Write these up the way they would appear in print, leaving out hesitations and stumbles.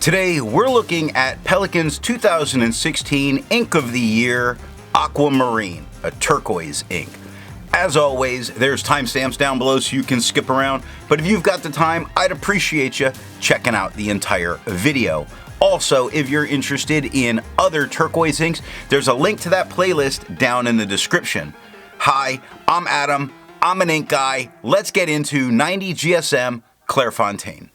Today, we're looking at Pelikan's 2016 Ink of the Year, Aquamarine, a turquoise ink. As always, there's timestamps down below so you can skip around, but if you've got the time, I'd appreciate you checking out the entire video. Also, if you're interested in other turquoise inks, there's a link to that playlist down in the description. Hi, I'm Adam, I'm an ink guy. Let's get into 90 GSM Clairfontaine.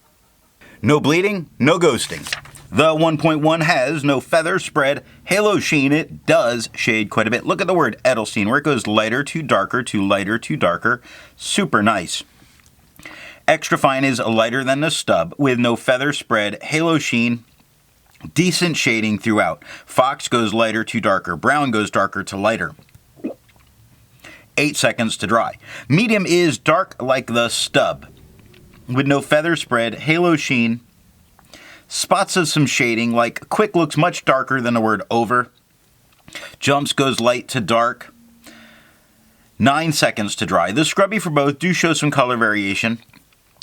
No bleeding, no ghosting. The 1.1 has no feather spread, halo sheen. It does shade quite a bit. Look at the word Edelstein, where it goes lighter to darker to lighter to darker. Super nice. Extra fine is lighter than the stub with no feather spread, halo sheen, decent shading throughout. Fox goes lighter to darker, brown goes darker to lighter. 8 seconds to dry. Medium is dark like the stub with no feather spread, halo sheen, spots of some shading, like quick looks much darker than the word over. Jumps goes light to dark. 9 seconds to dry. The scrubby for both do show some color variation,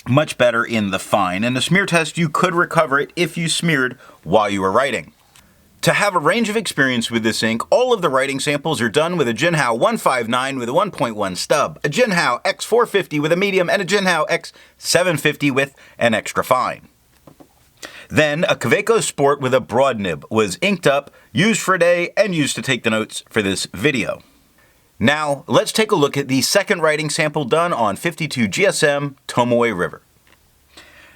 much better in the fine. And the smear test, you could recover it if you smeared while you were writing. To have a range of experience with this ink, all of the writing samples are done with a Jinhao 159 with a 1.1 stub, a Jinhao X450 with a medium, and a Jinhao X750 with an extra fine. Then a Kaweco Sport with a broad nib was inked up, used for a day, and used to take the notes for this video. Now, let's take a look at the second writing sample done on 52 GSM Tomoe River.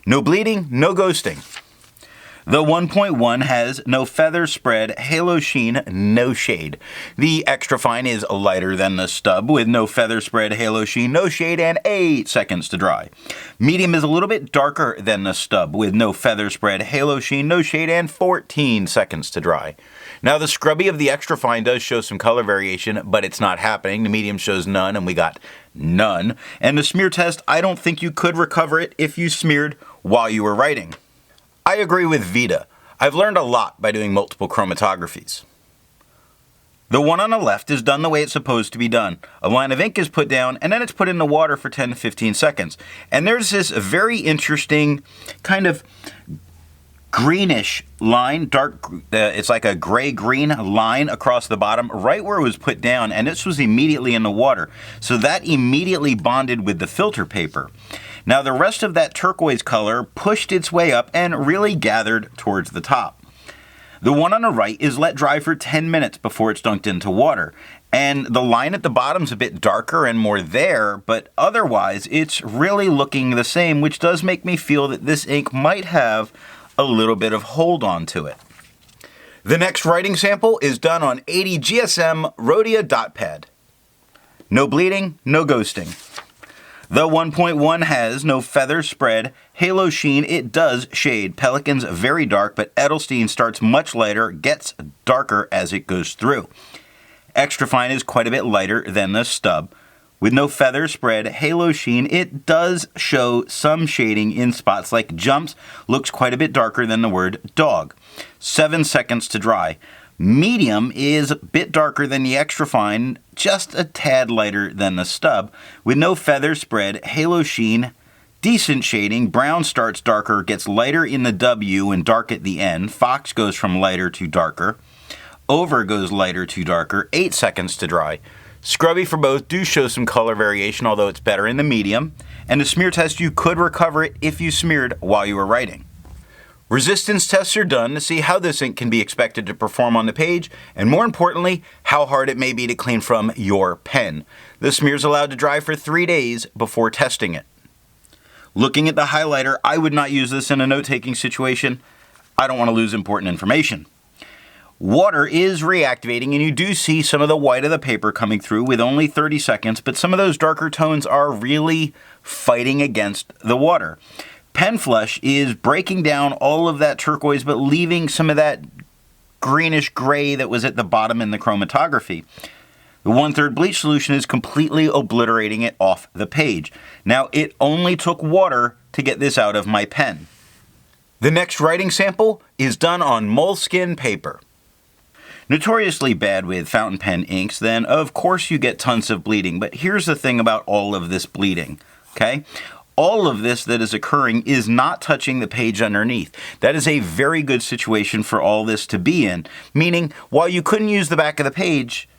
No bleeding, no ghosting. The 1.1 has no feather spread, halo sheen, no shade. The extra fine is lighter than the stub with no feather spread, halo sheen, no shade, and 8 seconds to dry. Medium is a little bit darker than the stub with no feather spread, halo sheen, no shade, and 14 seconds to dry. Now the scrubby of the extra fine does show some color variation, but it's not happening. The medium shows none, and we got none. And the smear test, I don't think you could recover it if you smeared while you were writing. I agree with Vita. I've learned a lot by doing multiple chromatographies. The one on the left is done the way it's supposed to be done. A line of ink is put down, and then it's put in the water for 10 to 15 seconds. And there's this very interesting kind of greenish line, it's like a gray-green line across the bottom, right where it was put down, and this was immediately in the water. So that immediately bonded with the filter paper. Now the rest of that turquoise color pushed its way up and really gathered towards the top. The one on the right is let dry for 10 minutes before it's dunked into water. And the line at the bottom's a bit darker and more there, but otherwise it's really looking the same, which does make me feel that this ink might have a little bit of hold on to it. The next writing sample is done on 80 GSM Rhodia dot pad. No bleeding, no ghosting. The 1.1 has no feather spread, halo sheen. It does shade. Pelikan's very dark, but Edelstein starts much lighter, gets darker as it goes through. Extra fine is quite a bit lighter than the stub. With no feather spread, halo sheen, it does show some shading in spots like jumps, looks quite a bit darker than the word dog. 7 seconds to dry. Medium is a bit darker than the extra fine, just a tad lighter than the stub. With no feather spread, halo sheen, decent shading. Brown starts darker, gets lighter in the W and dark at the end. Fox goes from lighter to darker. Over goes lighter to darker. 8 seconds to dry. Scrubby for both do show some color variation, although it's better in the medium. And the smear test, you could recover it if you smeared while you were writing. Resistance tests are done to see how this ink can be expected to perform on the page, and more importantly, how hard it may be to clean from your pen. The smear is allowed to dry for 3 days before testing it. Looking at the highlighter, I would not use this in a note-taking situation. I don't want to lose important information. Water is reactivating, and you do see some of the white of the paper coming through with only 30 seconds, but some of those darker tones are really fighting against the water. Pen flush is breaking down all of that turquoise, but leaving some of that greenish gray that was at the bottom in the chromatography. The 1/3 bleach solution is completely obliterating it off the page. Now, it only took water to get this out of my pen. The next writing sample is done on moleskin paper. Notoriously bad with fountain pen inks, then of course you get tons of bleeding, but here's the thing about all of this bleeding, okay? all of this that is occurring is not touching the page underneath. That is a very good situation for all this to be in, meaning while you couldn't use the back of the page,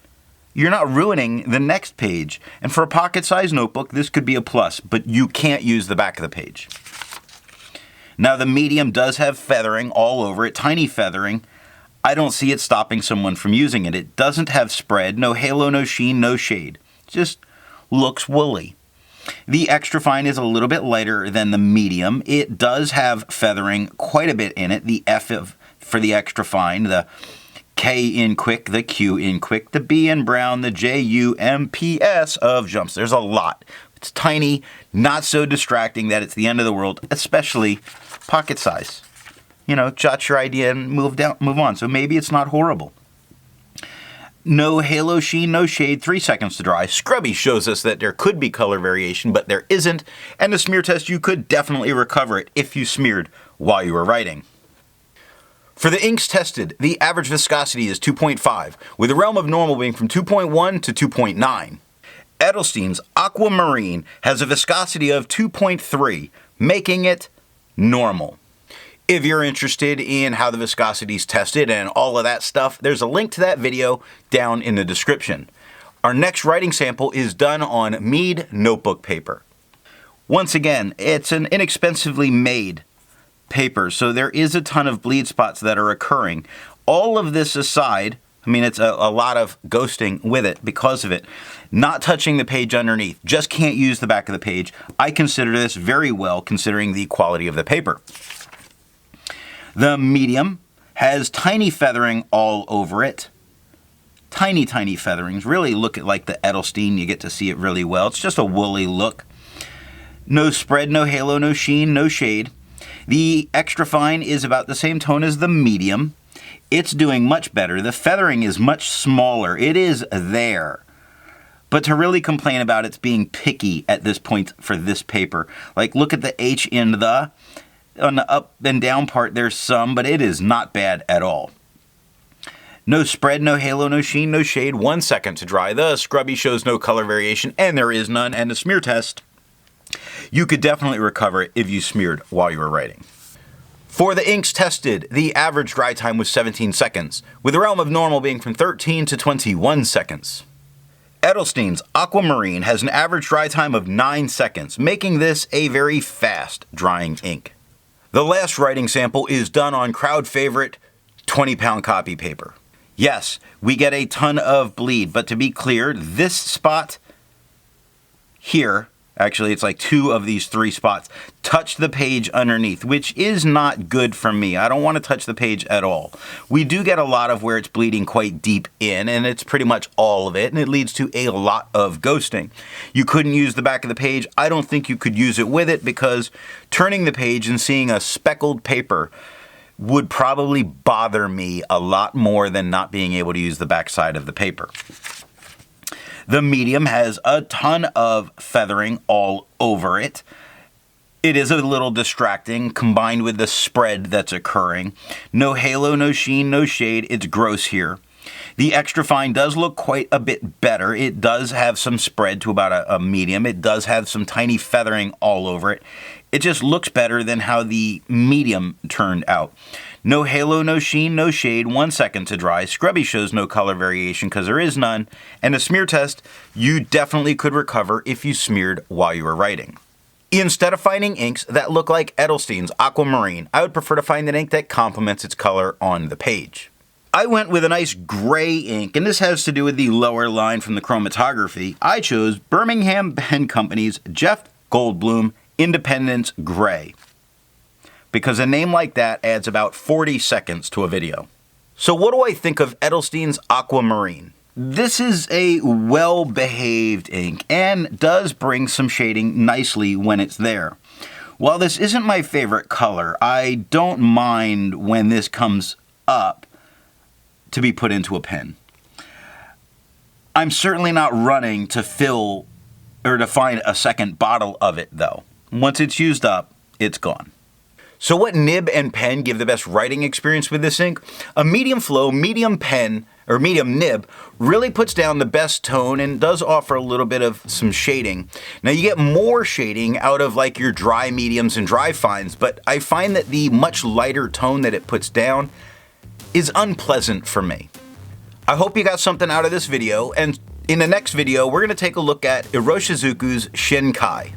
you're not ruining the next page. And for a pocket-sized notebook, this could be a plus, but you can't use the back of the page. Now, the medium does have feathering all over it, tiny feathering. I don't see it stopping someone from using it. It doesn't have spread, no halo, no sheen, no shade. It just looks woolly. The extra fine is a little bit lighter than the medium. It does have feathering quite a bit in it. The F for the extra fine, the K in quick, the Q in quick, the B in brown, the J, U, M, P, S of jumps. There's a lot. It's tiny, not so distracting that it's the end of the world, especially pocket size. You know, jot your idea and move on. So maybe it's not horrible. No halo, sheen, no shade, 3 seconds to dry. Scrubby shows us that there could be color variation, but there isn't. And the smear test, you could definitely recover it if you smeared while you were writing. For the inks tested, the average viscosity is 2.5, with the realm of normal being from 2.1 to 2.9. Edelstein's Aquamarine has a viscosity of 2.3, making it normal. If you're interested in how the viscosity is tested and all of that stuff, there's a link to that video down in the description. Our next writing sample is done on Mead notebook paper. Once again, it's an inexpensively made paper, so there is a ton of bleed spots that are occurring. All of this aside, I mean, it's a lot of ghosting with it because of it. Not touching the page underneath, just can't use the back of the page. I consider this very well considering the quality of the paper. The medium has tiny feathering all over it. Tiny, tiny featherings. Really look at like the Edelstein, you get to see it really well. It's just a woolly look. No spread, no halo, no sheen, no shade. The extra fine is about the same tone as the medium. It's doing much better. The feathering is much smaller. It is there. But to really complain about it's being picky at this point for this paper, like look at the H in the, on the up and down part there's some, but it is not bad at all. No spread, no halo, no sheen, no shade, 1 second to dry. The Scrubby shows no color variation, and there is none. And the smear test, you could definitely recover it if you smeared while you were writing. For the inks tested, the average dry time was 17 seconds, with the realm of normal being from 13 to 21 seconds. Edelstein's Aquamarine has an average dry time of 9 seconds, making this a very fast drying ink. The last writing sample is done on crowd favorite 20-pound copy paper. Yes, we get a ton of bleed, but to be clear, this spot here, actually it's like 2 of these 3 spots, touch the page underneath, which is not good for me. I don't want to touch the page at all. We do get a lot of where it's bleeding quite deep in, and it's pretty much all of it, and it leads to a lot of ghosting. You couldn't use the back of the page. I don't think you could use it with it because turning the page and seeing a speckled paper would probably bother me a lot more than not being able to use the back side of the paper. The medium has a ton of feathering all over it. It is a little distracting combined with the spread that's occurring. No halo, no sheen, no shade. It's gross here. The extra fine does look quite a bit better. It does have some spread to about a medium. It does have some tiny feathering all over it. It just looks better than how the medium turned out. No halo, no sheen, no shade, 1 second to dry. Scrubby shows no color variation because there is none. And a smear test, you definitely could recover if you smeared while you were writing. Instead of finding inks that look like Edelstein's Aquamarine, I would prefer to find an ink that complements its color on the page. I went with a nice gray ink, and this has to do with the lower line from the chromatography. I chose Birmingham Pen Company's Jeff Goldblum Independence Gray, because a name like that adds about 40 seconds to a video. So what do I think of Edelstein's Aquamarine? This is a well-behaved ink and does bring some shading nicely when it's there. While this isn't my favorite color, I don't mind when this comes up to be put into a pen. I'm certainly not running to fill or to find a second bottle of it though. Once it's used up, it's gone. So what nib and pen give the best writing experience with this ink? A medium flow, medium pen or medium nib, really puts down the best tone and does offer a little bit of some shading. Now you get more shading out of like your dry mediums and dry fines, but I find that the much lighter tone that it puts down is unpleasant for me. I hope you got something out of this video, and in the next video we're going to take a look at Iroshizuku's Shinkai.